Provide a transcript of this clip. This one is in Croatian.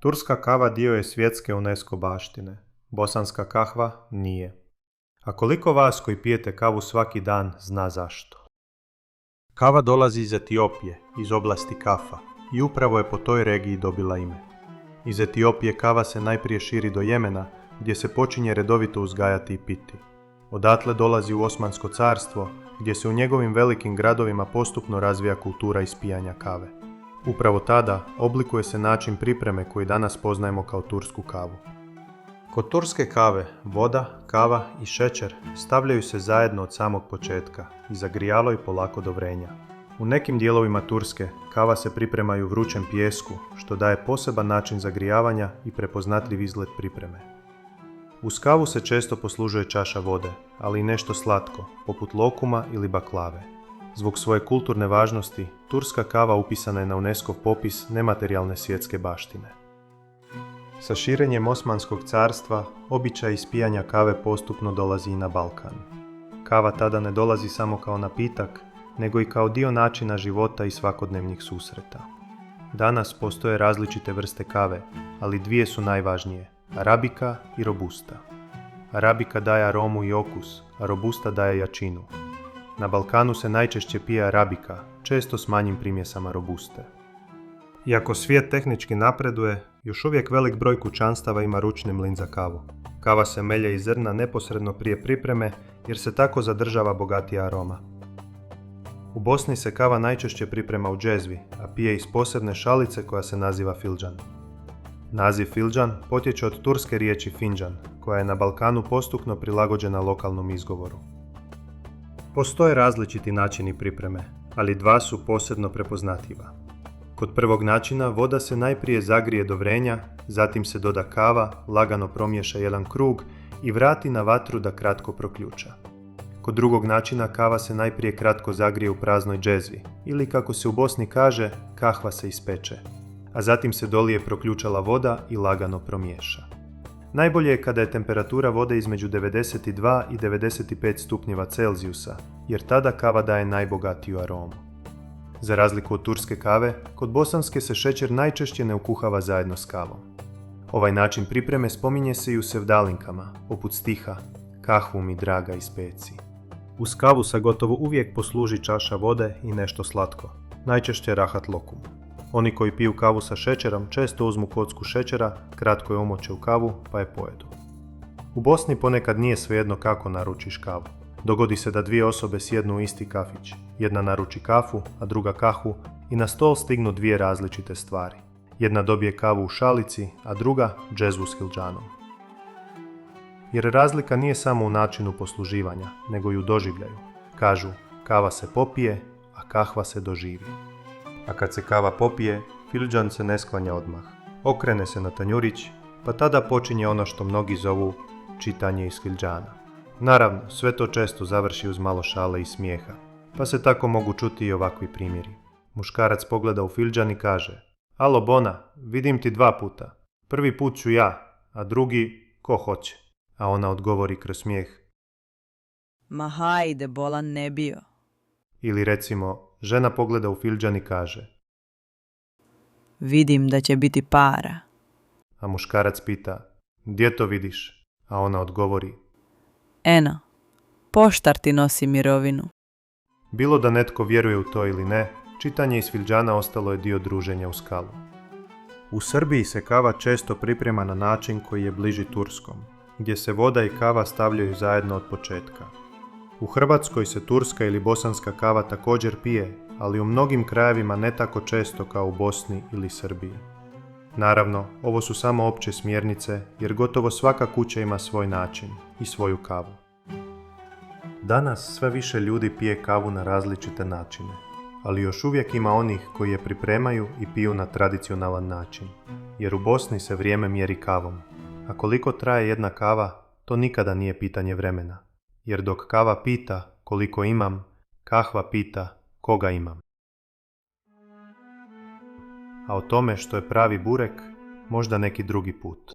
Turska kava dio je svjetske UNESCO baštine. Bosanska kahva nije. A koliko vas koji pijete kavu svaki dan zna zašto? Kava dolazi iz Etiopije, iz oblasti Kafa, i upravo je po toj regiji dobila ime. Iz Etiopije kava se najprije širi do Jemena, gdje se počinje redovito uzgajati i piti. Odatle dolazi u Osmansko carstvo, gdje se u njegovim velikim gradovima postupno razvija kultura ispijanja kave. Upravo tada oblikuje se način pripreme koji danas poznajemo kao tursku kavu. Kod turske kave voda, kava i šećer stavljaju se zajedno od samog početka i zagrijalo i polako do vrenja. U nekim dijelovima Turske kava se priprema i u vrućem pijesku, što daje poseban način zagrijavanja i prepoznatljiv izgled pripreme. Uz kavu se često poslužuje čaša vode, ali i nešto slatko, poput lokuma ili baklave. Zbog svoje kulturne važnosti, turska kava upisana je na UNESCO popis nematerijalne svjetske baštine. Sa širenjem Osmanskog carstva, običaj ispijanja kave postupno dolazi i na Balkan. Kava tada ne dolazi samo kao napitak, nego i kao dio načina života i svakodnevnih susreta. Danas postoje različite vrste kave, ali dvije su najvažnije, Arabika i Robusta. Arabika daje aromu i okus, a Robusta daje jačinu. Na Balkanu se najčešće pije Arabika, često s manjim primjesama Robuste. Iako svijet tehnički napreduje, još uvijek velik broj kućanstava ima ručni mlin za kavu. Kava se melje iz zrna neposredno prije pripreme jer se tako zadržava bogatija aroma. U Bosni se kava najčešće priprema u džezvi, a pije iz posebne šalice koja se naziva filđan. Naziv filđan potječe od turske riječi finđan, koja je na Balkanu postupno prilagođena lokalnom izgovoru. Postoje različiti načini pripreme, ali dva su posebno prepoznatljiva. Kod prvog načina voda se najprije zagrije do vrenja, zatim se doda kava, lagano promiješa jedan krug i vrati na vatru da kratko proključa. Kod drugog načina kava se najprije kratko zagrije u praznoj džezvi, ili kako se u Bosni kaže, kahva se ispeče, a zatim se dolije proključala voda i lagano promiješa. Najbolje je kada je temperatura vode između 92 i 95 stupnjeva Celzijusa, jer tada kava daje najbogatiju aromu. Za razliku od turske kave, kod bosanske se šećer najčešće ne ukuhava zajedno s kavom. Ovaj način pripreme spominje se i u sevdalinkama, poput stiha Kahvu mi draga i speci. Uz kavu se gotovo uvijek posluži čaša vode i nešto slatko, najčešće rahat lokum. Oni koji piju kavu sa šećerom često uzmu kocku šećera, kratko je umoče u kavu pa je pojedu. U Bosni ponekad nije svejedno kako naručiš kavu. Dogodi se da dvije osobe sjednu u isti kafić. Jedna naruči kafu, a druga kahvu i na stol stignu dvije različite stvari. Jedna dobije kavu u šalici, a druga džezvu s filđanom. Jer razlika nije samo u načinu posluživanja, nego i u doživljaju. Kažu, kava se popije, a kahva se doživi. A kad se kava popije, filđan se ne sklanja odmah. Okrene se na tanjurić, pa tada počinje ono što mnogi zovu čitanje iz filđana. Naravno, sve to često završi uz malo šale i smijeha, pa se tako mogu čuti i ovakvi primjeri. Muškarac pogleda u filđan i kaže: Alo Bona, vidim ti 2 puta. Prvi put ću ja, a drugi ko hoće. A ona odgovori kroz smijeh: Ma hajde, bolan ne bio. Ili recimo, žena pogleda u filđan i kaže: Vidim da će biti para. A muškarac pita: Gdje to vidiš? A ona odgovori: Eno, poštar ti nosi mirovinu. Bilo da netko vjeruje u to ili ne, čitanje iz filđana ostalo je dio druženja u skalu. U Srbiji se kava često priprema na način koji je bliži turskom, gdje se voda i kava stavljaju zajedno od početka. U Hrvatskoj se turska ili bosanska kava također pije, ali u mnogim krajevima ne tako često kao u Bosni ili Srbiji. Naravno, ovo su samo opće smjernice, jer gotovo svaka kuća ima svoj način i svoju kavu. Danas sve više ljudi pije kavu na različite načine, ali još uvijek ima onih koji je pripremaju i piju na tradicionalan način, jer u Bosni se vrijeme mjeri kavom, a koliko traje jedna kava, to nikada nije pitanje vremena, jer dok kava pita koliko imam, kahva pita koga imam. A o tome što je pravi burek, možda neki drugi put.